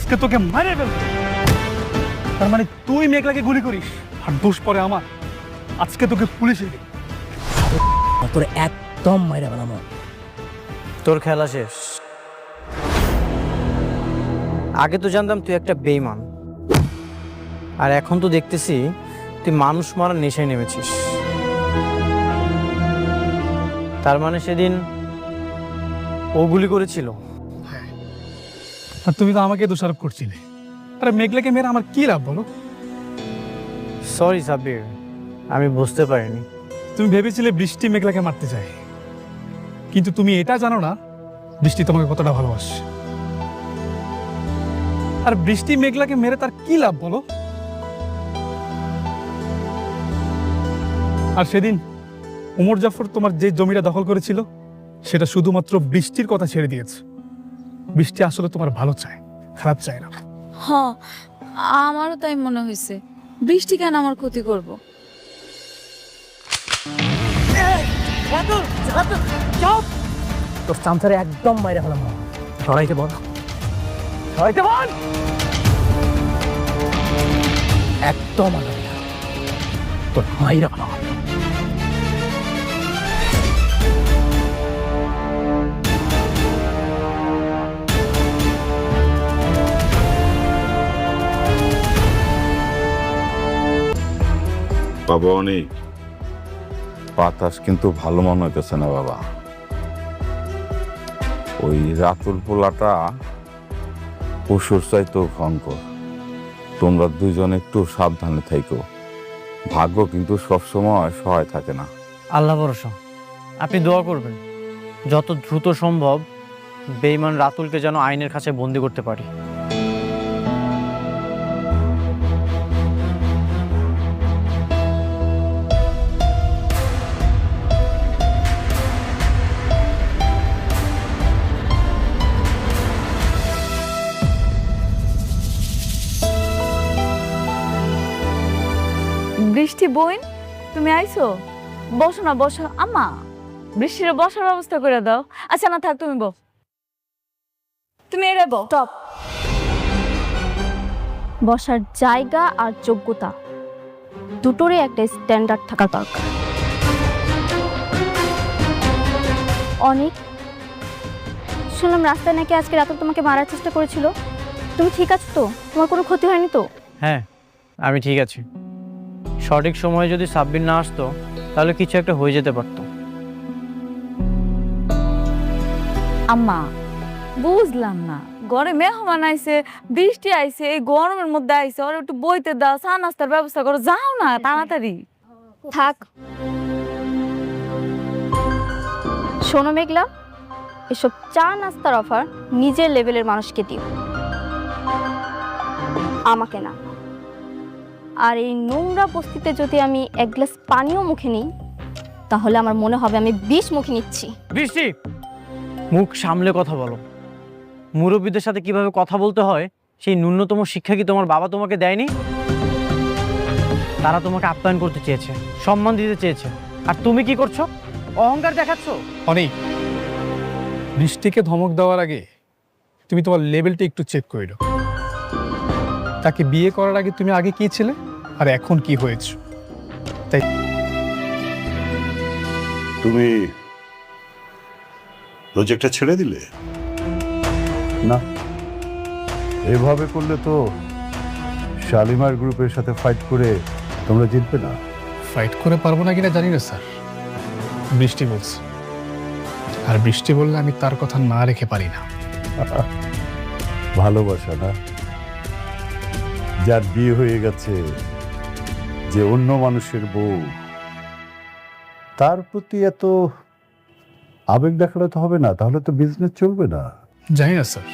আজকে তোকে মারে ফেলবো। তার মানে তুই মেঘলাকে গুলি করিস আর দোষ পরে আমার। আজকে তোকে পুলিশে দিই। তোর একদম মাইরা পেলাম। তোর খেলা শেষ। আগে তো জানতাম তুই একটা বেঈমান, আর এখন তো দেখতেছি তুই মানুষ মারার নেশায় নেমেছিস। তার মানে সেদিন ও গুলি করেছিল? আর তুমি তো আমাকে দোষারোপ করছিলে। আরে মেঘলাকে মেরে আমার কি লাভ বলো? সরি সাব্বির, আমি বুঝতে পারিনি। তুমি ভেবেছিলে বৃষ্টি মেঘলাকে মারতে চায়, কিন্তু তুমি এটা জানো না বৃষ্টি তোমাকে কতটা ভালোবাসে। আর বৃষ্টি মেঘলাকে মেরে তার কি লাভ বলো? আর সেদিন ওমর জাফর তোমার যে জমিটা দখল করেছিল সেটা শুধুমাত্র বৃষ্টির কথা ছেড়ে দিয়েছে। বৃষ্টি আসলে তোমার ভালো চায়, খারাপ চায় না। হ, আমারও তাই মনে হয়েছে। বৃষ্টি কেন আমার ক্ষতি করব? তোর চামচারে একদম মাইরা পেলাম। সরাইতে বল, সরাইতে বল। একদম আলাদা তোর মাইরা পেলাম। বাবা অনেক বাতাস কিন্তু ভালো মনে হইতেছে না বাবা। ওই রাতুল পোলাটা পশুর চাইতেও ভয়ঙ্কর। তোমরা দুইজন একটু সাবধানে থাইকো। ভাগ্য কিন্তু সবসময় সহায় থাকে না। আল্লাহ ভরসা, আপনি দোয়া করবেন যত দ্রুত সম্ভব বেঈমান রাতুলকে যেন আইনের কাছে বন্দি করতে পারি। বৃষ্টি বোন, তুমি আইছো? বসো না, বসো। আম্মা, বৃষ্টির বসার ব্যবস্থা করে দাও। আচ্ছা না থাক, তুমি বো, তুমি এরে বো। স্টপ। বসার জায়গা আর যোগ্যতা দুটোরই একটা স্ট্যান্ডার্ড থাকা দরকার। অনেক শুনলাম রাস্তায় নাকি আজকে রাতে তোমাকে মারার চেষ্টা করেছিল। তুমি ঠিক আছো তো? তোমার কোনো ক্ষতি হয়নি তো? হ্যাঁ, আমি ঠিক আছি। সঠিক সময়ে যদি সাব্বির না আসতো তাহলে কিছু একটা হয়ে যেতে পারতো। আম্মা, বুঝলাম না, ঘরে মেহমান আইছে, বৃষ্টি আইছে, এই গরমের মধ্যে আইছে, ওর একটু বইতে দাও, চা নাস্তার ব্যবস্থা করো, যাও না তাড়াতাড়ি। থাক। শোনো মেঘলা, এসব চা নাস্তার অফার নিজের লেভেলের মানুষকে দিও, আমাকে না। আর এই নোংরা বস্তিতে যদি আমি এক গ্লাস পানিও মুখে নিই তাহলে আমার মনে হবে আমি 20 মুখে নিচ্ছি। বৃষ্টি, মুখ সামলে কথা বলো। মুরব্বীদের সাথে কিভাবে কথা বলতে হয় সেই ন্যূনতম শিক্ষা কি তোমার বাবা তোমাকে দেয়নি? তারা তোমাকে আপ্যায়ন করতে চেয়েছে, সম্মান দিতে চেয়েছে, আর তুমি কি করছো? অহংকার দেখাচ্ছ। অনেক বৃষ্টিকে ধমক দেওয়ার আগে তুমি তোমার লেভেলটা একটু চেক করে নাও। তাকে বিয়ে করার আগে তুমি আগে কি ছিলে আর এখন কি হয়েছে। তাই তুমি প্রজেক্টটা ছেড়ে দিলে? না, এভাবে করলে তো শালিমার গ্রুপের সাথে ফাইট করে তোমরা জিতবে না। ফাইট করে পারবো না কিনা জানি না স্যার, বৃষ্টি বলছে। আর বৃষ্টি বললে আমি তার কথা না রেখে পারি না। ভালোবাসা না, যার বিয়ে হয়ে গেছে, যে অন্য মানুষের বউ, তার প্রতি এত আবেগ দেখালে তো হবে না, তাহলে তো বিজনেস চলবে না। জানি না স্যার,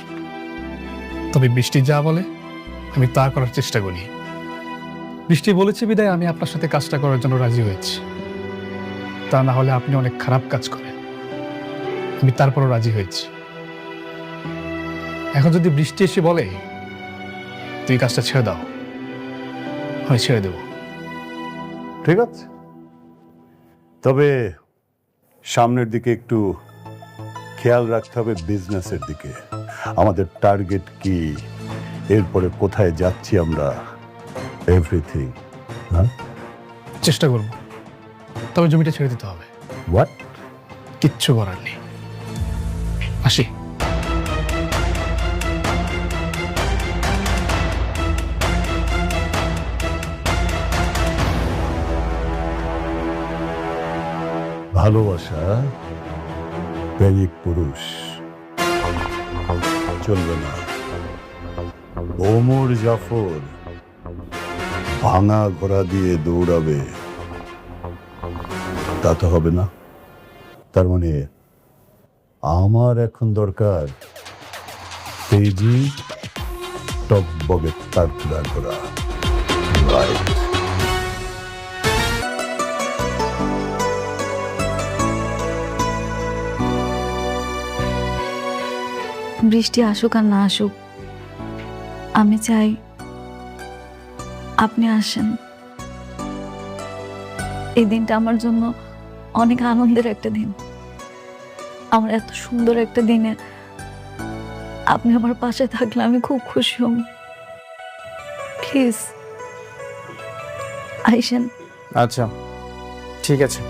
তবে বৃষ্টি যা বলে আমি তা করার চেষ্টা করি। বৃষ্টি বলেছে বিদায় আমি আপনার সাথে কাজটা করার জন্য রাজি হয়েছি। তা না হলে আপনি অনেক খারাপ কাজ করেন, আমি তারপরও রাজি হয়েছি। এখন যদি বৃষ্টি এসে বলে তুই কাজটা ছেড়ে দাও, আমি ছেড়ে দেব। ঠিক আছে, তবে সামনের দিকে একটু খেয়াল রাখতে হবে, বিজনেসের দিকে। আমাদের টার্গেট কি, এরপরে কোথায় যাচ্ছি আমরা, এভরিথিং। হ্যাঁ, চেষ্টা করব, তবে জমিটা ছেড়ে দিতে হবে। হোয়াট? কিচ্ছু করার নেই। আসি। ভালোবাসা প্রেমিক পুরুষ চলবে না। ওমর জাফর ভাঙা ঘোড়া দিয়ে দৌড়াবে, তা তো হবে না। তার মানে আমার এখন দরকার তেজি টকবগে তারকুড়া ঘোড়া। রাইট। বৃষ্টি আসুক আর না আসুক, আমি চাই আপনি আসেন। এই দিনটা আমার জন্য অনেক আনন্দের একটা দিন। আমার এত সুন্দর একটা দিনে আপনি আমার পাশে থাকলে আমি খুব খুশি হব। প্লিজ আইসেন। আচ্ছা, ঠিক আছে।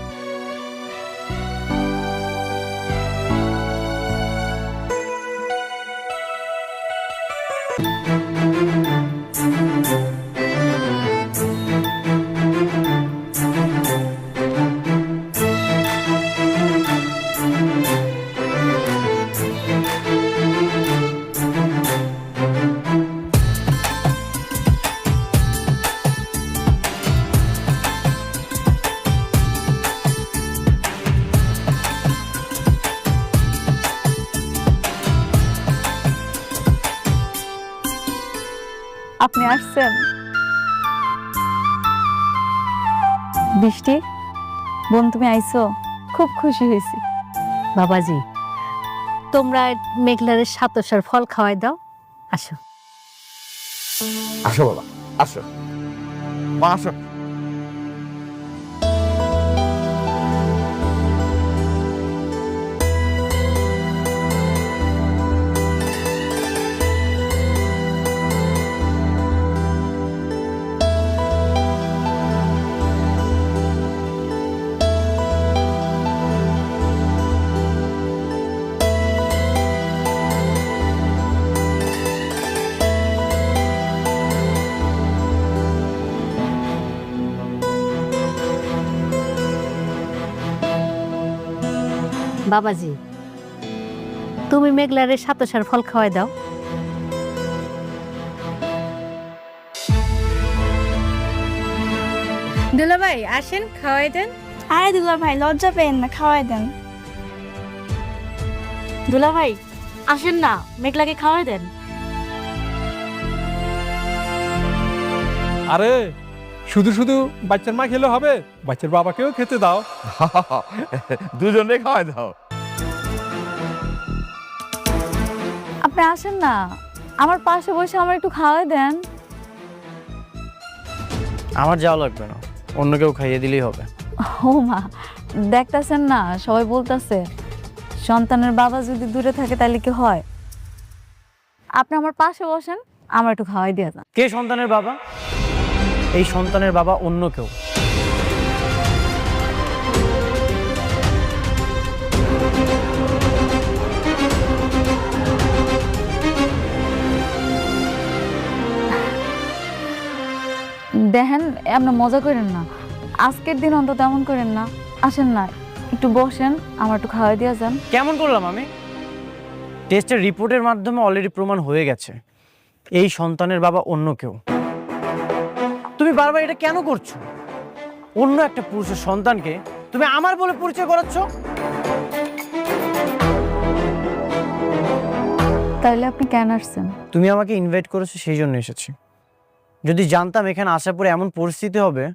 আপনি আসছেন? বৃষ্টি বোন, তুমি আইছো, খুব খুশি হয়েছি। বাবাজি, তোমরা মেঘলারের সাতসার ফল খাওয়াই দাও। আসো আসো বাবা, আসো মা, আসো। বাবাজি, তুমি মেঘলারের সাতসার ফল খাওয়াই দাও। দুলাভাই আসেন, খাওয়াই দেন। আরে দুলা ভাই, লজ্জা পেন না, খাওয়াই দেন। দুলাভাই আসেন না, মেঘলাকে খাওয়াই দেন। আরে শুধু শুধু বাচ্চার মা খেলে হবে, বাচ্চার বাবাকেও খেতে দাও। দুজনে খাওয়াই দাও। আপনি আসেন না, আমার পাশে বসে আমার একটু খাওয়াই দেন। আমার যাওয়া লাগবে না, অন্য কেউ খাইয়ে দিলেই হবে। ও মা, দেখতেছেন না সবাই বলতেছে সন্তানের বাবা যদি দূরে থাকে তাহলে কি হয়? আপনি আমার পাশে বসেন, আমার একটু খাওয়াই দিয়ে যান। কে সন্তানের বাবা? এই সন্তানের বাবা অন্য কেউ। দেখেন, এমন মজা করেন না, আজকের দিন অন্তত এমন করেন না। আসেন না, একটু বসেন, আমার একটু খাওয়াই দিয়ে যান। কেমন করলাম আমি? টেস্টের রিপোর্টের মাধ্যমে অলরেডি প্রমাণ হয়ে গেছে এই সন্তানের বাবা অন্য কেউ। তুমি বারবার এটা কেন করছো? অন্য একটা পুরুষের সন্তানকে তুমি আমার বলে পরিচয় করাচ্ছ। তাইলে আপনি কেন আসছেন? তুমি আমাকে ইনভাইট করেছো, সেই জন্য এসেছি। যদি জানতাম এখানে আসার পরে এমন পরিস্থিতি হবে,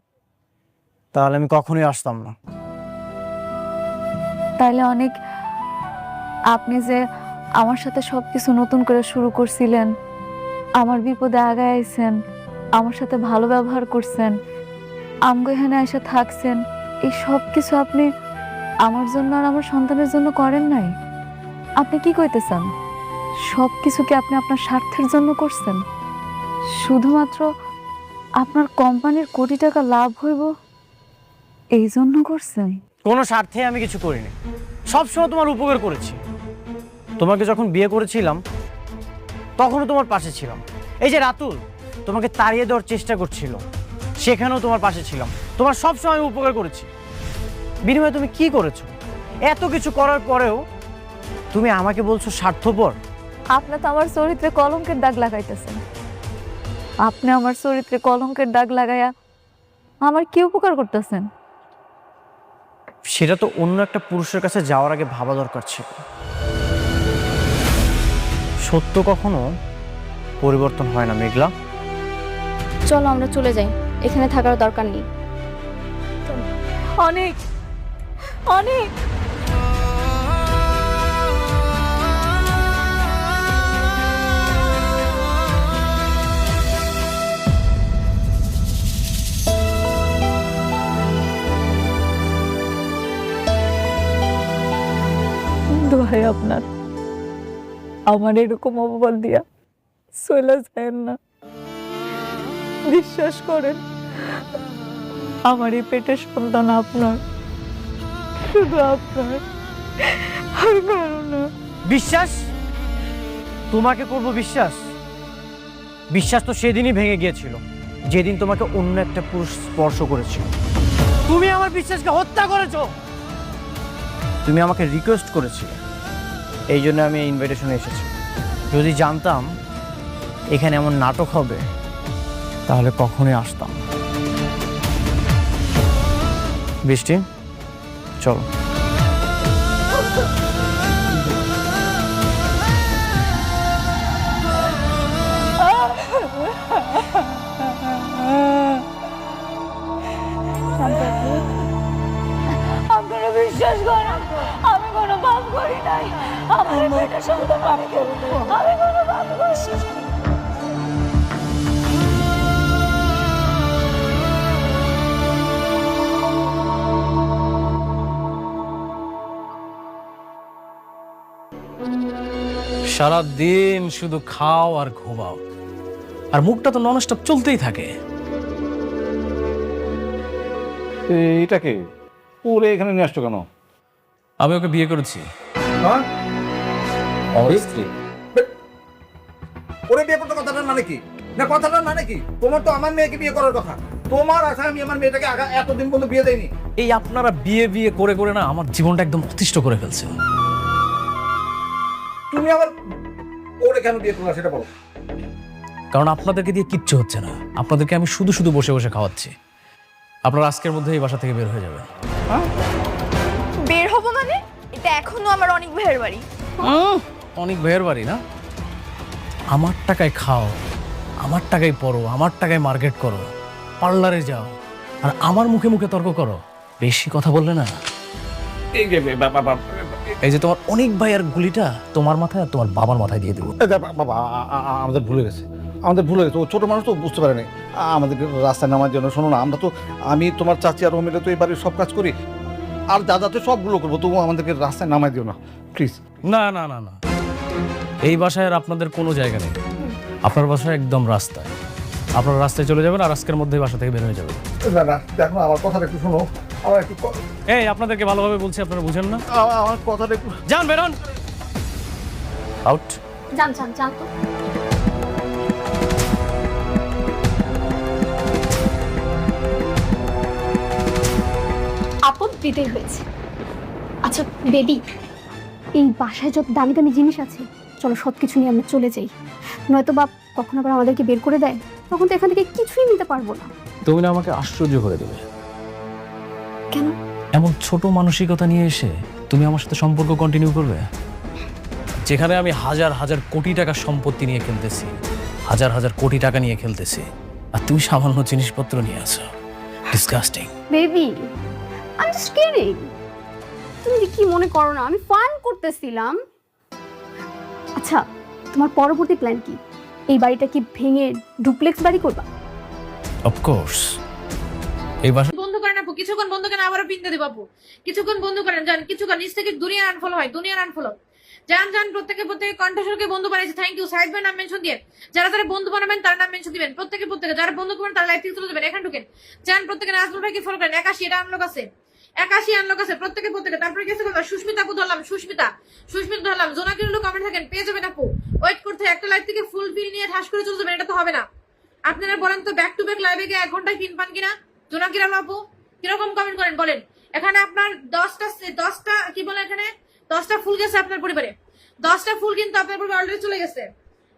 তাহলে আমি কখনোই আসতাম না। তাইলে অনেক, আপনি যে আমার সাথে সবকিছু নতুন করে শুরু করছিলেন, আমার বিপদে আগায় আইছেন, আমার সাথে ভালো ব্যবহার করছেন, আমগো এখানে এসে থাকছেন, এই সব কিছু আপনি আমার জন্য আর আমার সন্তানের জন্য করেন নাই। আপনি কি কইতেছেন? সব কিছু কি আপনি আপনার স্বার্থের জন্য করছেন? শুধুমাত্র আপনার কোম্পানির কোটি টাকা লাভ হইব এই জন্য করছেন? কোনো স্বার্থে আমি কিছু করিনি, সবসময় তোমার উপকার করেছি। তোমাকে যখন বিয়ে করেছিলাম তখনও তোমার পাশে ছিলাম। এই যে রাতুল তোমাকে তাড়িয়ে দেওয়ার চেষ্টা করছিল, সেখানেও তোমার পাশে ছিলাম। তোমার সবসময় আমি উপকার করেছি। বিনিময়ে তুমি কি করেছো? এত কিছু করার পরেও তুমি আমাকে বলছো স্বার্থপর। আপনি তো আমার চরিত্রে কলঙ্কের দাগ লাগাইতেছেন। আপনি আমার চরিত্রে কলঙ্কের দাগ লাগাইয়া আমার কি উপকার করতেছেন? সেটা তো অন্য একটা পুরুষের কাছে যাওয়ার আগে ভাবা দরকার ছিল। সত্য কখনো পরিবর্তন হয় না মেঘলা। চলো আমরা চলে যাই, এখানে থাকার দরকার নেই। অনেক অনেক দোহাই আপনার, আমার এরকম অপবাদ দিয়া চলে যায় না। বিশ্বাস করেন, আমার এই পেটের সন্তান আপনার, শুধু আপনার, আর কারো না। বিশ্বাস? তোমাকে করব বিশ্বাস? বিশ্বাস তো সেদিনই ভেঙে গিয়েছিল যেদিন তোমাকে অন্য একটা পুরুষ স্পর্শ করেছিল। তুমি আমার বিশ্বাসকে হত্যা করেছো। তুমি আমাকে রিকোয়েস্ট করেছিলে, এই জন্য আমি এই ইনভাইটেশনে এসেছি। যদি জানতাম এখানে এমন নাটক হবে তাহলে কখনোই আসতাম। বৃষ্টি, চলো। আপনারা বিশ্বাস করেন, আমি কোনো পাপ করি নাই। আমার পেটের সন্তান আমি কোনো পাপ করছি না। সারা দিন শুধু খাও আর ঘুমাও, আর মুখটা তো ননস্টপ চলতেই থাকে। এটাকে পুরে এখানে নিয়ে আসছো কেন? আমি ওকে বিয়ে করেছি। স্ত্রী ওরে বিয়ে করতে কথাটার মানে কি? না কথাটার মানে কি? তোমার তো আমার মেয়েকে বিয়ে করার কথা। তোমার আশায় আমি আমার মেয়েটাকে এতদিন পর্যন্ত বিয়ে দেয়নি। এই আপনারা বিয়ে বিয়ে করে করে না আমার জীবনটা একদম অতিষ্ঠ করে ফেলছেন। তুমি আবার ওরে কেন বিয়ে করলা সেটা বলো। কারণ আপনাদেরকে দিয়ে কিচ্ছু হচ্ছে না, আপনাদেরকে আমি শুধু শুধু বসে বসে খাওয়াচ্ছি। আপনারা আজকের মধ্যে এই বাসা থেকে বের হয়ে যাবেন। বের হবো মানে? এটা এখনো আমার অনেক ভাইয়ের বাড়ি। অনেক ভাইয়ের বাড়ি না? আমার টাকায় খাও, আমার টাকায় পড়ো, আমার টাকায় মার্কেট করো, পার্লারে যাও, আর আমার মুখে মুখে তর্ক করো। বেশি কথা বললে না এই যে তোমার অনেক ভাইয়ের গুলিটা তোমার মাথায় আর তোমার বাবার মাথায় দিয়ে দেবো। বাবা আমাদের ভুলে গেছে, ও ছোট মানুষ তো বুঝতে পারে নাই আমাদেরকে রাস্তায় নামার জন্য। শোনো না, আমি তোমার চাচি আর মিলে তো এই বাড়ির সব কাজ করি, আর দাদা তো সবগুলো করবো, তবু আমাদেরকে রাস্তায় নামাই দিও না প্লিজ। না না না না, এই বাসায় আর আপনাদের কোনো জায়গা নেই। আপনার বাসায় একদম রাস্তায়। আপনারা রাস্তায় চলে যাবেন আর আজকের মধ্যে বাসা থেকে বের হয়ে যাবেন। না না দেখো, আমার কথাটা একটু শোনো। আমার একটু এই আপনাদেরকে ভালোভাবে বলছি, আপনারা বুঝেন না? আমার কথাটা একটু যান, বেরোন, আউট। জান জান জান তো। আপদ দিতেই হয়েছে। আচ্ছা বেবি, এই বাসায় যত দামি দামি জিনিস আছে, চলো সব কিছু নিয়ে আমরা চলে যাই। নয়তো বাপ কখন আবার আমাদেরকে বের করে দেয়, তখন তো এখান থেকে কিছুই নিতে পারবো না। তুমি না আমাকে আশ্চর্য করে দেবে। কেন? এমন ছোট মানসিকতা নিয়ে এসে তুমি আমার সাথে সম্পর্ক কন্টিনিউ করবে, যেখানে আমি হাজার হাজার কোটি টাকার সম্পত্তি নিয়ে খেলতেছি, হাজার হাজার কোটি টাকা নিয়ে খেলতেছি, আর তুমি সামান্য জিনিসপত্র নিয়ে আসো। Disgusting. Baby, I just kidding. তুমি কি মনে করো না আমি ফান করতেছিলাম? আচ্ছা, তোমার পরবর্তী প্ল্যান কি? এই বাড়িটা কি ভেঙে ডুপ্লেক্স বাড়ি করবা? অফকোর্স। এই বাসা বন্ধ করেন আপু, কিছুক্ষণ বন্ধ করেন, আবারও পিনতে দিব আপু। কিছুক্ষণ বন্ধ করেন, যান কিছুক্ষণ নিচ থেকে দুনিয়ার আনফলো হয়, দুনিয়ার আনফলো। যান যান প্রত্যেকে কণ্ঠস্বরকে বন্ধু বানাইছে, থ্যাংক ইউ। সাইড ভাই নাম মেনশন দিয়ে, যারা যারা বন্ধু বানাবেন তার নাম মেনশন দিবেন, প্রত্যেকে যারা বন্ধু করবেন তার লাইভ থেকে চলে যাবেন, এখানে ঢুকেন। যান প্রত্যেকে নাজমুল ভাইকে ফলো করেন, 81 এটা আনলক আছে, 81 আনলক আছে, প্রত্যেকে। তারপরে গেছে কথা সুস্মিতা আপু ধরলাম, সুস্মিতা ধরলাম, জোনাকির লোক কমেন্ট থাকেন, পেয়ে যাবেন আপু। ওয়েট করতে একটা লাইভ থেকে ফুল ফিল নিয়ে ঠাস করে চলে যাবেন, এটা তো হবে না। আপনারা বলেন তো ব্যাক টু ব্যাক লাইভে গিয়ে 1 ঘন্টায় পিন পান কিনা? জোনাকির আপু কিরকম কমেন্ট করেন বলেন। এখানে আপনার 10টা কি বলে, এখানে 10টা ফুল গেছে আপনার পরিবারে, 10টা ফুল কিন্তু আপনার পরিবারে অলরেডি চলে গেছে।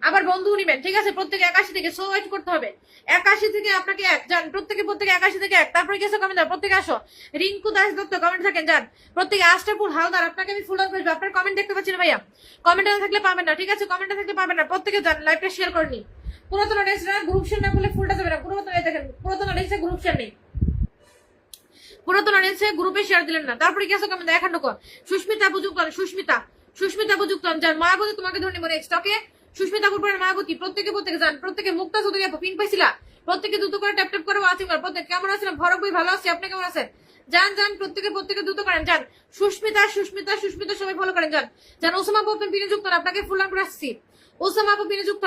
আবার বন্ধু নিবেন, ঠিক আছে? প্রত্যেকে 81 থেকে, সো ওয়েট করতে হবে। 81 থেকে আপনাকে 1 যান, প্রত্যেকে 81 থেকে 1। তারপরে গেছে কমেন্ট দাও, প্রত্যেকে আসো। রিঙ্কু দাস দত্ত কমেন্ট থাকেন, যান প্রত্যেকে। আশটা ফুল হালদার, আপনাকে আমি ফুল ডান করবো। আপনার কমেন্ট দেখতে পাচ্ছি না ভাইয়া, কমেন্টে থাকলে পাবেন না, ঠিক আছে? কমেন্টে থাকলে পাবেন না, প্রত্যেকে যান লাইভটা শেয়ার করে নি। পুরাতন অডিয়েন্স না, গ্রুপ শেয়ার না করলে ফুলটা যাবে না। পুরাতন দেখেন, পুরাতন অডিয়েন্সে গ্রুপ শেয়ার নেই, পুরাতন অডিয়েন্সে গ্রুপে শেয়ার দিলেন না। তারপরে গেছে কমেন্ট দাও, এখন ঢুকো। সুস্মিতা বুঝুক, সুস্মিতা বুঝুক, যান মায়াবতী তোমাকে ধরে নিব নেক্সট, ওকে? সুস্মিতা পুরপুরের মায়াবতী, প্রত্যেকে যান, প্রত্যেকে। মুক্তা চৌধুরী আপু পিন পাইছিলা, প্রত্যেকে দ্রুত করে ট্যাপ ট্যাপ করে ওয়াচিং কর। প্রত্যেক কেমন আছেন? ভরক ভাই ভালো আছি, আপনি কেমন আছেন? যান প্রত্যেকে দ্রুত করেন, যান। সুস্মিতা সবাই ফলো করেন, যান। ওসামা আপু আপনি পিনে যুক্ত হন, আপনাকে ফুল নাম করে আসছি। ওসামা আপু পিনে যুক্ত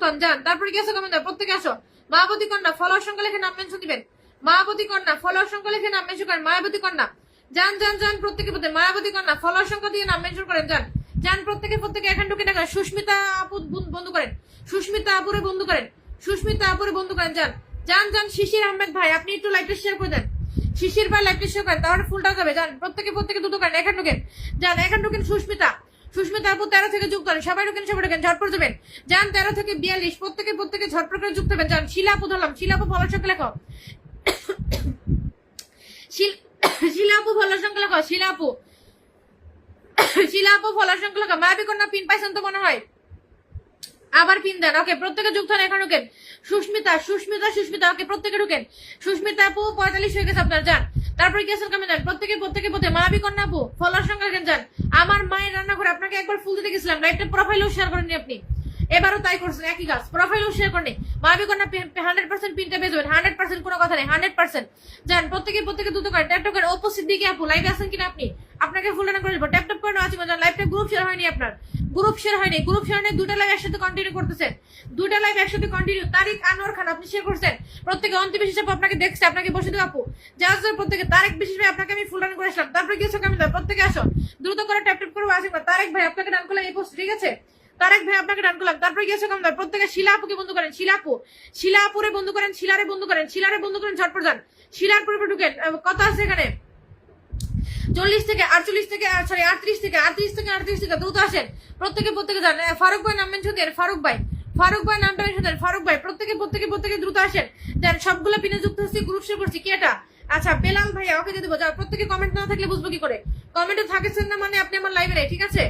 হন, যান। তারপরে গেছে কমেন্ট দাও, প্রত্যেকে আসো। মায়াবতী কন্যা ফলোয়ার সংখ্যা লিখে নাম মেনশন দিবেন, মায়াবতী কন্যা ফলোয়ার সংখ্যা লিখে নাম মেনশন করেন, মায়াবতী কন্যা। যান প্রত্যেকে মায়াবতী কন্যা ফলোয়ার সংখ্যা দিয়ে নাম মেনশন করেন, যান প্রত্যেকে। এখন ঢুকে দেখা সুস্মিতা আপু বন্ধু করেন, সুস্মিতা আপুরে বন্ধু করেন, যান। শিশির আহমেদ ভাই আপনি একটু লাইভটা শেয়ার করে দেন, শিশির ভাই লাইভটা শেয়ার করেন, তাহলে ফুলটা যাবে। যান প্রত্যেকে দ্রুত করেন, এখন ঢুকেন, যান। এখন ঢুকেন সুস্মিতা আপু 13 থেকে যুক্ত হন, সবাই ঢুকেন, ঝটপট যাবেন, যান। 13 থেকে 42 প্রত্যেকে ঝটপট করে যুক্ত হবেন, যান। শিলা আপু ধরলাম, শিলা আপু ফলোয়ার সংখ্যা লেখো, শিলা আপু ফলোয়ার সংখ্যা লেখো, শিলা আপু ফলোয়ার সংখ্যা লেখো। মায়াবী কন্যা পিন পাইছেন তো মনে হয়, আবার পিন দেন, ওকে? প্রত্যেকে যুক্ত হন, এখন ঢুকেন। সুস্মিতা ওকে? প্রত্যেকে ঢুকেন। সুস্মিতা আপু 45 হয়ে গেছে আপনার, যান। তারপরে কি আছেন কমেন্ট দেন, প্রত্যেকে মায়াবী কন্যা আপু ফলোয়ার সংখ্যা লেখেন, যান। আমার মায়ের রান্নাঘরে আপনাকে একবার ফুল দিতে গেছিলাম, লাইভটা প্রোফাইলেও শেয়ার করেননি আপনি, এবারও তাই করছেন, একই কাজ, প্রোফাইলেও শেয়ার করেনি। মায়াবী কন্যা 100% পিনটা পেয়ে যাবেন, 100% কোনো কথা নেই, 100%। যান প্রত্যেকে দ্রুত করেন, ট্যাপ ট্যাপ করেন। অপু সিদ্দিকী আপু লাইভে আছেন কিনা আপনি? আপনাকে ফুল রান্না করে দেবো, ট্যাপ ট্যাপ করে আছে, যান। লাইভটা গ্রুপ শেয়ার হয়নি আপনার, গ্রুপ শেয়ার হয়নি, দুটা লাইভ একসাথে কন্টিনিউ করতেছেন, দুটা লাইভ একসাথে কন্টিনিউ। তারিক আনোয়ার খান আপনি শেয়ার করছেন, প্রত্যেকে অন্তিম হিসাবে আপনাকে দেখছে, আপনাকে বসে দেবো আপু। যার প্রত্যেকে তারেক বিশেষ ভাই আপনাকে আমি ফুল রান করে আসলাম। তারপরে গিয়েছো কমেন্ট দাও, প্রত্যেকে আসো, দ্রুত করে ট্যাপ ট্যাপ করে আসি। তারেক ভাই আপনাকে ডান করলাম এই পোস্ট, ঠিক আছে? তারেক ভাই আপনাকে ডান করলাম। তারপরে গিয়েছো কমেন্ট দাও, প্রত্যেকে। শিলা আপুকে বন্ধু করেন, শিলা আপুরে বন্ধু করেন, শিলারে বন্ধু করেন, ঝটপট যান। শিলার পরে ঢুকেন, কত আছে এখানে? 40 থেকে 48 থেকে, সরি 38 থেকে 38 থেকে দ্রুত আসেন, প্রত্যেকে যান। ফারুক ভাই নাম মেনশন দেন, ফারুক ভাই নামটা মেনশন দেন, ফারুক ভাই। প্রত্যেকে দ্রুত আসেন, যান। সবগুলো পিনে যুক্ত হচ্ছে, গ্রুপ শেয়ার করছি। কি এটা? আচ্ছা বেলাল ভাই, ওকে দিয়ে দেবো, যাও। প্রত্যেকে কমেন্ট না থাকলে বুঝবো কি করে? কমেন্টে থাকছেন না মানে আপনি আমার লাইভে নেই, ঠিক আছে?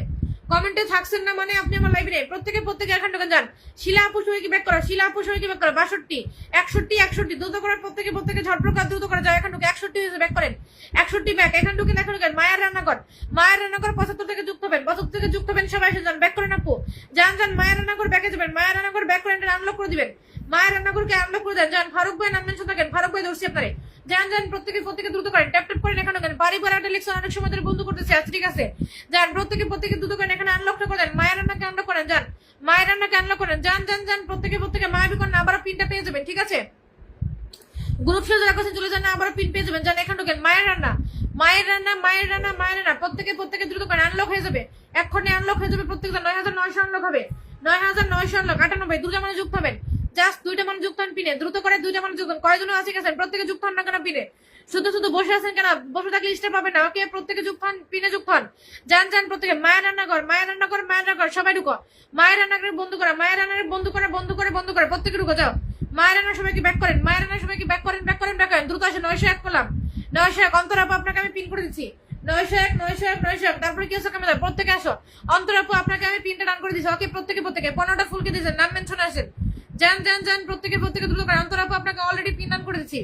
কমেন্টে থাকছেন না মানে আপনি আমার লাইভে নেই। প্রত্যেকে এখন ঢুকেন, যান। শিলা আপু সবাইকে ব্যাক করো, 62 61 দ্রুত করে প্রত্যেকে ঝটপট দ্রুত করে যাও। এখন ঢুকে 61 হয়েছে, ব্যাক করেন, 61 ব্যাক। এখন ঢুকেন, মায়ের রান্নাঘর 75 থেকে যুক্ত হবেন, 75 থেকে যুক্ত হবেন, সবাই এসে যান, ব্যাক করেন আপু, যান। মায়ের রান্নাঘর ব্যাকে যাবেন, মায়ের রান্নাঘর ব্যাক করেন, আনলক করে দিবেন, মায়ের রান্নাঘরকে আনলক করে দেন, যান। ফারুক ভাই নাম মেনশন থাকেন, ফারুক ভাই ধরছি আপনারে, যান। প্রত্যেকে দ্রুত করেন, ট্যাপ ট্যাপ করেন, এখন বাড়িবার একটা লিখছেন, অনেক সময় ধরে বন্ধু করতেছে, আচ্ছা ঠিক আছে, যান। প্রত্যেকে দ্রুত করেন, এখানে আনলকটা করেন, মায়ের রান্নাকে আনলক করেন, যান। মায়ের রান্নাকে আনলক করেন, যান। প্রত্যেকে মায়াবী কন্যা আবার পিনটা পেয়ে যাবেন, ঠিক আছে? গ্রুপ শেয়ার যারা করছেন চলে যান, আবার পিন পেয়ে যাবেন, যান। এখন ঢুকেন, মায়ের রান্না প্রত্যেকে দ্রুত করেন, আনলক হয়ে যাবে, এক্ষণে আনলক হয়ে যাবে, প্রত্যেক 9900 আনলক হবে, 9900 আনলক। 98 দুটা মানে যুক্ত হবেন, জাস্ট দুইটা মানে যুক্ত হন পিনে, দ্রুত করে দুইটা মানে যুক্ত হন। কয়জন আছে গেছেন? প্রত্যেকে যুক্ত হন না কেন পিনে? শুধু বসে আছেন কেন? বসে থাকলে স্টেপ পাবেন না, ওকে? প্রত্যেকে যুক্ত হন, পিনে যুক্ত হন, যান। প্রত্যেকে মায়ের রান্নাঘর সবাই ঢুকো, মায়ের রান্নাঘরে বন্ধু করা, মায়ের রান্নাঘরে বন্ধু করে প্রত্যেকে ঢুকো, যাও। মায়ের রান্না সবাইকে ব্যাক করেন, ব্যাক করেন, দ্রুত আসেন। 901 করলাম, 901 অন্তর আপু আপনাকে আমি পিন করে দিচ্ছি, 901। তারপরে কি আছে কমেন্ট, প্রত্যেকে আসো। অন্তর আপু আপনাকে আমি পিনটা ডান করে দিচ্ছি, ওকে? প্রত্যেকে 15টা ফুলকে দিয়েছেন, নাম মেনশন আসেন, যান। প্রত্যেকে দ্রুত করেন। অন্তর আপু আপনাকে অলরেডি পিন ডান করে দিচ্ছি।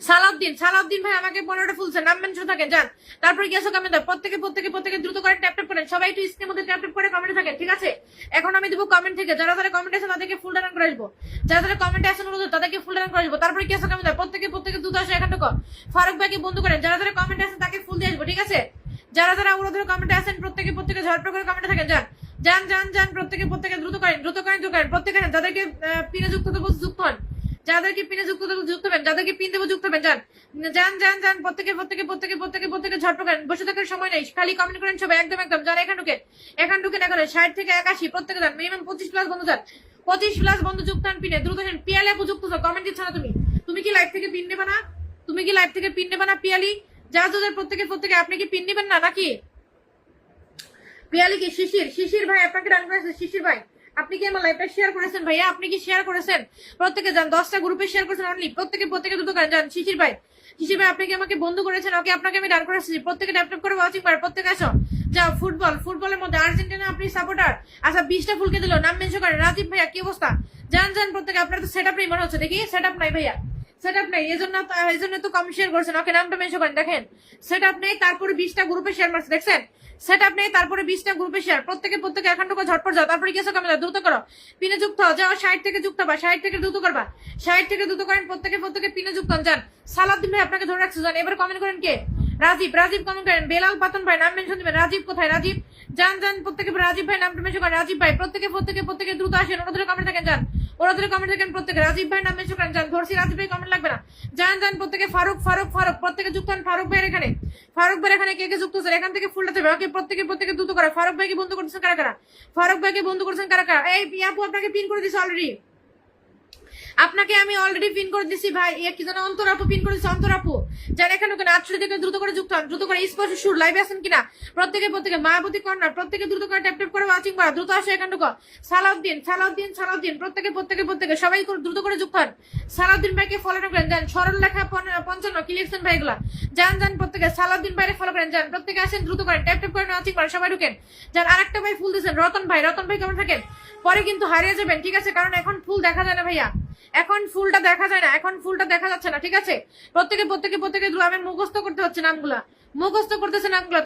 সালাউদ্দিন ভাই আমাকে 15টা ফুলছে, নাম মেনশন থাকেন, যান। তারপরে গেছো কমেন্ট দাও, প্রত্যেকে দ্রুত করে ট্যাপ ট্যাপ করেন, সবাই একটু স্ক্রিনের মধ্যে ট্যাপ ট্যাপ করে কমেন্টে থাকেন, ঠিক আছে? এখন আমি দেবো কমেন্ট থেকে, যারা কমেন্ট আছে তাদেরকে ফুল ডান করে আসবো, যারা কমেন্টে আসেন তাদেরকে ফুল ডান করে আসবো। তারপরে গেছো কমেন্ট দাও, প্রত্যেকে দ্রুত আসে, এখন ঢুকো। ফারুক ভাইকে বন্ধু করেন, যারা কমেন্টে আছে তাকে ফুল দিয়ে আসবো, ঠিক আছে? যারা যারা ওরা কমেন্টে আছেন প্রত্যেকে ঝটপট করে কমেন্টে থাকেন। যান প্রত্যেকে দ্রুত করেন প্রত্যেকে যাদেরকে পিনে যুক্ত দেবো যুক্ত হন, যাদেরকে পিনে যুক্ত দেবো যুক্ত হবেন, যাদেরকে পিন দেবো যুক্ত হবেন। যান প্রত্যেকে ঝটপট করেন, বসে থাকার সময় নেই, খালি কমেন্ট করেন সবাই। একদম যারা এখান ঢুকেন 60 থেকে 81 প্রত্যেকে যান, মিনিমাম 25+ বন্ধু যান, 25+ বন্ধু যুক্ত হন পিনে দ্রুত হন। পিয়ালে যুক্ত কমেন্ট দিচ্ছ না তুমি কি লাইভ থেকে পিন নেবে না? পিয়ালি যা প্রত্যেকে আপনি কি পিন নেবেন না নাকি? পিয়ালি কি শিশির ভাই আপনাকে ডান করেছে, শিশির ভাই আপনি কি আমার লাইভটা শেয়ার করেছেন? ভাইয়া আপনি কি শেয়ার করেছেন? প্রত্যেকে যান, 10টা গ্রুপে শেয়ার করেছেন অনলি, প্রত্যেকে দ্রুত করেন। যান শিশির ভাই আপনি কি আমাকে বন্ধু করেছেন? ওকে, আপনাকে আমি ডান করেছি, প্রত্যেকে ট্যাপ করে ওয়াচিং করে প্রত্যেকে আসো। যাও, ফুটবলের মধ্যে আর্জেন্টিনা আপনি সাপোর্টার। আচ্ছা 20টা ফুলকে দিল, নাম মেনশন করেন। রাজীব ভাইয়া কি অবস্থা? যান প্রত্যেকে, আপনার তো সেটআপ নেই মনে হচ্ছে, দেখি সেটআপ নাই ভাইয়া, সেটআপ নেই, এই জন্য তো কম শেয়ার করছেন। ওকে, নামটা মেনশন করেন। দেখেন সেটআপ নেই, তারপরে 20টা গ্রুপে শেয়ার মারছে, দেখছেন? সেটআপ নেই, তারপরে 20টা গ্রুপে শেয়ার, প্রত্যেকে এখন ঢুকো, ঝটপট যাও, তারপরে কি আছে কমেন্ট দ্রুত করো, পিনে যুক্ত হও। যাও 60 থেকে যুক্ত হবা, 60 থেকে দ্রুত করবা, 60 থেকে দ্রুত করেন প্রত্যেকে পিনে যুক্ত হন। যান সালাউদ্দিন ভাই আপনাকে ধরে রাখছে, যান এবার কমেন্ট করেন কে? রাজীব কমেন্ট করেন। বেলাল পাতন ভাই নাম মেনশন দিবেন। রাজীব কোথায়? রাজীব যান প্রত্যেকে রাজীব ভাই নামটা মেনশন করেন। রাজীব ভাই প্রত্যেকে দ্রুত আসেন, ওরা ধরে কমেন্ট থাকেন। যান ওরা ধরে কমেন্ট থাকেন প্রত্যেকে, রাজীব ভাই নাম মেনশন করেন। যান ধরছি, রাজীব ভাই কমেন্ট লাগবে না। যান প্রত্যেকে ফারুক প্রত্যেকে যুক্ত হন। ফারুক ভাইয়ের এখানে কে যুক্ত হচ্ছে? এখান থেকে ফুলটা দেবে। ওকে, প্রত্যেকে দ্রুত করে। ফারুক ভাইকে বন্ধু করছেন কারা? এই আপু আপনাকে পিন করে দিছে অলরেডি, আপনাকে আমি অলরেডি পিন করে দিছি ভাই। কি যেন অন্তর আপু পিন করে দিচ্ছে, অন্তর আপু যান এখানে 68 থেকে দ্রুত করে যুক্ত হন, দ্রুত করে। স্পর্শ সুর লাইভে আছেন কিনা প্রত্যেকে মায়াবতী কর্নার প্রত্যেকে দ্রুত করে ট্যাপ করে ওয়াচিং করা, দ্রুত আসো এখান ঢুকো। সালাউদ্দিন প্রত্যেকে সবাই দ্রুত করে যুক্ত হন। সালাউদ্দিন ভাইকে ফলো করেন। যান সরল লেখা 55 কি লিখছেন ভাই এগুলা? যান প্রত্যেকে সালাউদ্দিন ভাইকে ফলো করেন। যান প্রত্যেকে আসেন, দ্রুত করেন, ট্যাপ করে ওয়াচিং করেন, সবাই ঢুকেন। যান আরেকটা ভাই ফুল দিয়েছেন, রতন ভাই কেমন থাকেন? পরে কিন্তু হারিয়ে যাবেন, ঠিক আছে? কারণ এখন ফুল দেখা যায় না ভাইয়া, এখন ফুলটা দেখা যায় না, এখন ফুলটা দেখা যাচ্ছে না, ঠিক আছে? প্রত্যেকে আমি মুখস্থ করতে হচ্ছে নামগুলা,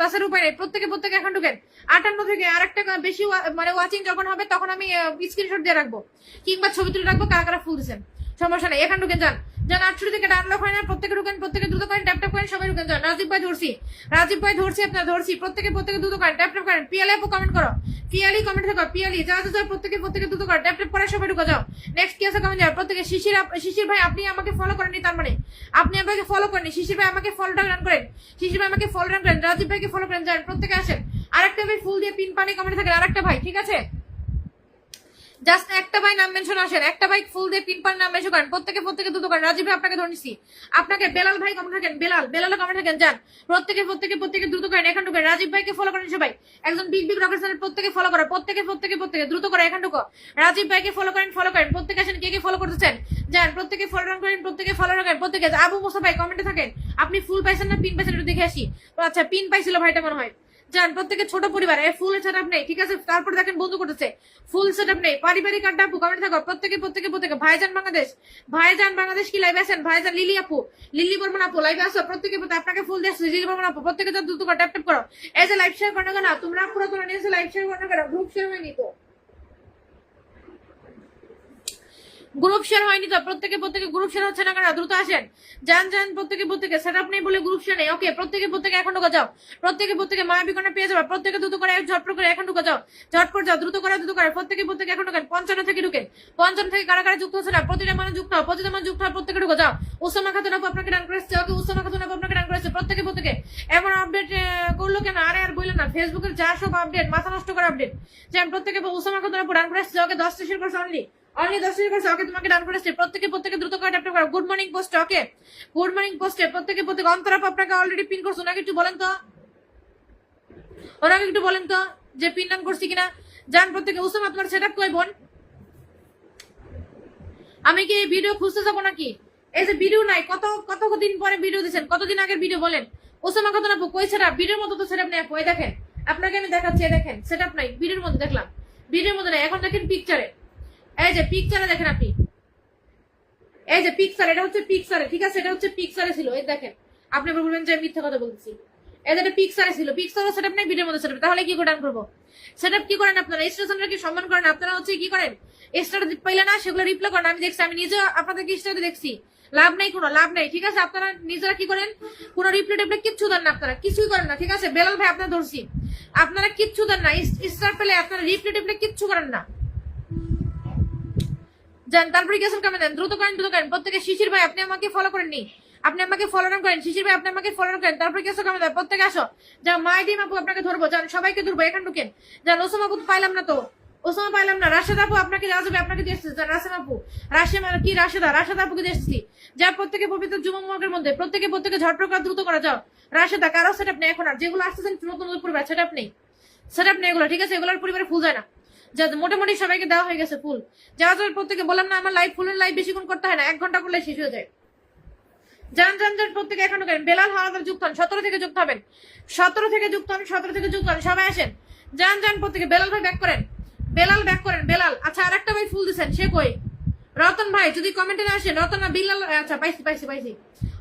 তাছাড়া উপায় নেই। প্রত্যেকে এখন ঢুকেন। 58 থেকে আরেকটা বেশি মানে ওয়াচিং যখন হবে তখন আমি স্ক্রিনশট দিয়ে রাখবো কিংবা ছবি তুলে রাখবো কারা ফুল দিচ্ছেন, সমস্যা নেই। এখান ঢুকেন। যান 68 থেকে ডানলক হয় না, প্রত্যেকে ঢুকেন, প্রত্যেকে দ্রুত করেন, ট্যাপ করেন, সবাই ঢুকেন। যান রাজীব ভাই ধরছি আপনার ধরছি, প্রত্যেকে দ্রুত করেন, ট্যাপ করেন। পিয়ালি আপু কমেন্ট করো, পিয়ালি কমেন্ট থাকো, পিয়ালি যা প্রত্যেকে দ্রুত করেন, ট্যাপ করে সবাই ঢুকে যাও। নেক্সট কি আছে কমেন্ট যাও। প্রত্যেকে শিশির ভাই আপনি আমাকে ফলো করেননি, তার মানে আপনি আমাকে ফলো করেননি। শিশির ভাই আমাকে ফলোটা রান করেন, রাজীব ভাইকে ফলো করেন। যান প্রত্যেকে আসেন। আরেকটা ভাই ফুল দিয়ে পিন পানি কমেন্ট থাকেন, আরেকটা ভাই, ঠিক আছে? জাস্ট একটা ভাই নাম মেনশন আসেন, একটা ভাই ফুল দিয়ে পিন পান নাম মেনশন করেন, প্রত্যেকে দ্রুত করেন। রাজীব ভাই আপনাকে ধরে নিছি, আপনাকে বেলাল ভাই কমেন্ট থাকেন, বেলাল কমেন্ট থাকেন। যান প্রত্যেকে দ্রুত করেন, এখান ঢুকেন। রাজীব ভাইকে ফলো করেন সবাই, একজন বিগ রকেট চ্যানেল প্রত্যেকে ফলো করো, প্রত্যেকে দ্রুত করে এখান ঢুকো। রাজীব ভাইকে ফলো করেন, প্রত্যেকে আসেন, কে ফলো করতেছেন? যান প্রত্যেকে ফলো করেন, প্রত্যেকে। আবু মুসা ভাই কমেন্টে থাকেন, আপনি ফুল পাইছেন না পিন পাইছেন একটু দেখে আসি। আচ্ছা পিন পাইছিল ভাইটা মনে হয়। যান প্রত্যেকে ছোট পরিবার, ফুল সেটআপ নেই, ঠিক আছে? তারপর দেখেন বন্ধু করতেছে, ফুল সেটআপ নেই, পারিবারিক আড্ডা আপু কমেন্ট থাকো, প্রত্যেকে ভাইজান বাংলাদেশ কি লাইভ আছেন? ভাইজান লিলি বর্মন আপু লাইভে আসো, প্রত্যেকে আপনাকে ফুল দিয়েছে লিলি বর্মন আপু, প্রত্যেকে দ্রুত করে ট্যাপ করো। এই যে লাইভ শেয়ার করো না তোমরা, পুরো তোমরা নিয়েছো লাইভ শেয়ার করো না, গ্রুপ শেয়ার হয়নি তো, প্রত্যেকে গ্রুপ শেয়ার হচ্ছে না কেন? দ্রুত আসেন। যান প্রত্যেকে সেটআপ নেই বলে গ্রুপ শেয়ার নেই। ওকে, প্রত্যেকে এখন ঢুকে যাও, প্রত্যেকে মায়াবী কর্নার পেয়ে যাবে, প্রত্যেকে দ্রুত করে ঝটপট করে এখন ঢুকে যাও, দ্রুত করে প্রত্যেকে এখন ঢুকেন। 55 থেকে ঢুকেন, 55 থেকে কারা যুক্ত হচ্ছে না প্রতিটা মানুষ যুক্ত হও, প্রত্যেকে ঢুকে যাও। উসামা খাতুন আপু আপনাকে ডান করেছে, ওকে উসামা খাতুন আপু আপনাকে ডান করেছে, প্রত্যেকে এমন আপডেট করলো কেন? আর বললেন না, ফেসবুকের যা সব আপডেট মাথা নষ্ট করে আপডেট। যেন প্রত্যেকে উসামা খাতুন আপু ডান করেছে, ওকে 10টা শেয়ার করছে অনলি 10 করছে, ওকে তোমাকে ডান করেছে, প্রত্যেকে দ্রুত করে ট্যাপ করো। Good morning post, okay good morning পোস্টে প্রত্যেকে অন্তর আপু আপনাকে অলরেডি পিন করছে, ওনাকে একটু বলেন তো যে পিন ডান করছি কিনা। যান প্রত্যেকে। উসামা তোমার সেটআপ কই বোন? আমি কি ভিডিও খুঁজতে যাবো নাকি? এই যে ভিডিও নাই, কতদিন পরে ভিডিও দিচ্ছেন, কতদিন আগের ভিডিও বলেন। উসামা খাতুন আপু কই সেটআপ? ভিডিওর মতো তো সেটআপ নেই আপু, এই দেখেন আপনাকে আমি দেখাচ্ছি, দেখেন সেটআপ নাই, ভিডিওর মধ্যে দেখলাম, ভিডিওর মধ্যে নাই। এখন দেখেন পিকচারে, এই যে পিকচারে দেখেন আপনি, এই যে পিকচার, এটা হচ্ছে পিকচারে, ঠিক আছে? এটা হচ্ছে পিকচারে ছিল, এই দেখেন। আপনি বলবেন যে মিথ্যা কথা বলতেছি, এদের পিক্সারে ছিল, পিক্সারও সেটআপ নেই, ভিডিওর মধ্যে সেটআপ, তাহলে কি করে ডান করবো? সেটআপ কি করেন আপনারা? স্টেশনরা কি সম্মান করেন? আপনারা হচ্ছে কি করেন? স্টার পাইলে না সেগুলো রিপ্লাই করেন। আমি দেখছি, আমি নিজে আপনাদেরকে স্টারে দেখছি, লাভ নেই, কোনো লাভ নেই, ঠিক আছে? আপনারা নিজেরা কি করেন? কোনো রিপ্লাই টিপ্লাই কিচ্ছু দেন না, আপনারা কিছুই করেন না, ঠিক আছে? বেলাল ভাই আপনারা ধরছি, আপনারা কিচ্ছু দেন না, স্টার পেলে আপনারা রিপ্লাই টিপ্লাই কিচ্ছু করেন না। যান, তারপরে গেছেন কমেন্ট দেন, দ্রুত করেন, দ্রুত করেন প্রত্যেকে। শিশির ভাই আপনি আমাকে ফলো করেননি, আপনি আমাকে ফলো করেন। শিশির ভাই আপনি আমাকে ফলো করেন, তারপরে গেছে কমেন্ট দেন, প্রত্যেকে আসো। যা মাইডিম আপু আপনাকে ধরবো, যান সবাইকে ধরবো, এখান ঢুকেন। যান, ওসামা আপু পাইলাম না তো, ওসামা পাইলাম না। রাশেদ আপু আপনাকে দেওয়া যাবে, আপনাকে দিয়ে এসেছি। রাশেদ আপু, রাশেদ আপুকে দিয়ে এসেছি। যা প্রত্যেকে পবিত্র জুমা মুবারকের মধ্যে প্রত্যেকে ঝটপট দ্রুত করা যাও। রাশেদা কারো সেটআপ নেই এখন, আর যেগুলো আসতেছেন নতুন নতুন পরিবার সেটআপ নেই এগুলো, ঠিক আছে? এগুলোর পরিবারে ফুল যায় না, যা মোটামুটি সবাইকে দেওয়া হয়ে গেছে ফুল। যাওয়া যাবে প্রত্যেকে, বললাম না আমার লাইভ বেশিক্ষণ করতে হয় না, 1 ঘন্টা করলে শেষ হয়ে যায়। যান প্রত্যেকে এখন করেন। বেলাল হাওলাদার যুক্ত হন, 17 থেকে যুক্ত হবেন, 17 থেকে যুক্ত হন, সবাই আসেন। যান প্রত্যেকে। বেলাল ভাই ব্যাক করেন, বেলাল। আচ্ছা, আরেকটা ভাই ফুল দিচ্ছেন, সে কই? রতন ভাই যদি কমেন্টে না আসেন, রতন না বিলাল, আচ্ছা পাইছি।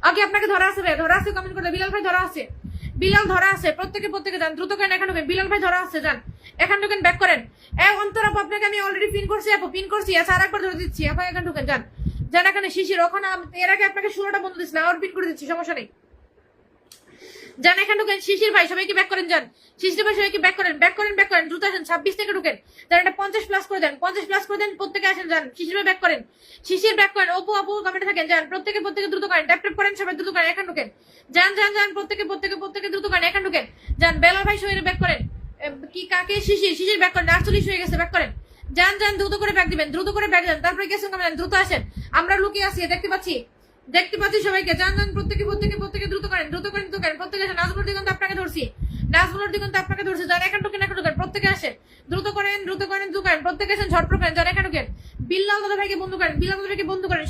ওকে, আপনাকে ধরা আছে ভাই, ধরা আছে, কমেন্ট করে। বিলাল ভাই ধরা আছে, প্রত্যেকে যান, দ্রুত করেন, এখন বিলাল ভাই ধরা আছে, যান এখন ঢুকেন, ব্যাক করেন। অন্তর আপু আপনাকে আমি অলরেডি পিন করছি, আচ্ছা আরেকবার ধরে দিচ্ছি, এখন এখানে ঢুকেন, যান এখানে শিশির, ওখানে এর আগে আপনাকে 16টা বন্ধু দিচ্ছিলাম, আবার পিন করে দিচ্ছি, সমস্যা নেই। যান এখানে ঢুকেন। শিশির ভাই সবাইকে ব্যাক করেন, যান শিশির ভাই সবাইকে ব্যাক করেন, দ্রুত আসেন। 26 থেকে ঢুকেন, যান এটা 50 প্লাস করে দেন, প্রত্যেকে আসেন, যান শিশির ভাই ব্যাক করেন, আপু কমেন্টে থাকেন, যান প্রত্যেকে দ্রুত করেন, ট্যাপ করেন, সবাই দ্রুত করেন, এখন ঢুকেন। যান প্রত্যেকে দ্রুত করেন, এখন ঢুকেন। যান বেলাল ভাই শরীরে ব্যাক করেন, কি কাকে? শিশির ব্যাক করেন, 48 হয়ে গেছে, ব্যাক করেন। যান দ্রুত করে ব্যাক দিবেন, যান, তারপরে গেছেন কমেন্ট, দ্রুত আসেন, আমরা লুকিয়ে আছি, দেখতে পাচ্ছি সবাইকে। যান প্রত্যেকে দ্রুত করেন, প্রত্যেকে আসেন। নাজমুল দিগন্ত আপনাকে ধরছি, যান এখন ঢুকেন, প্রত্যেকে আসেন, দ্রুত করেন, প্রত্যেকে আসেন, ঝটপট করেন, যান এখন ঢুকেন। বিল্লাল দাদা ভাইকে বন্ধু করেন,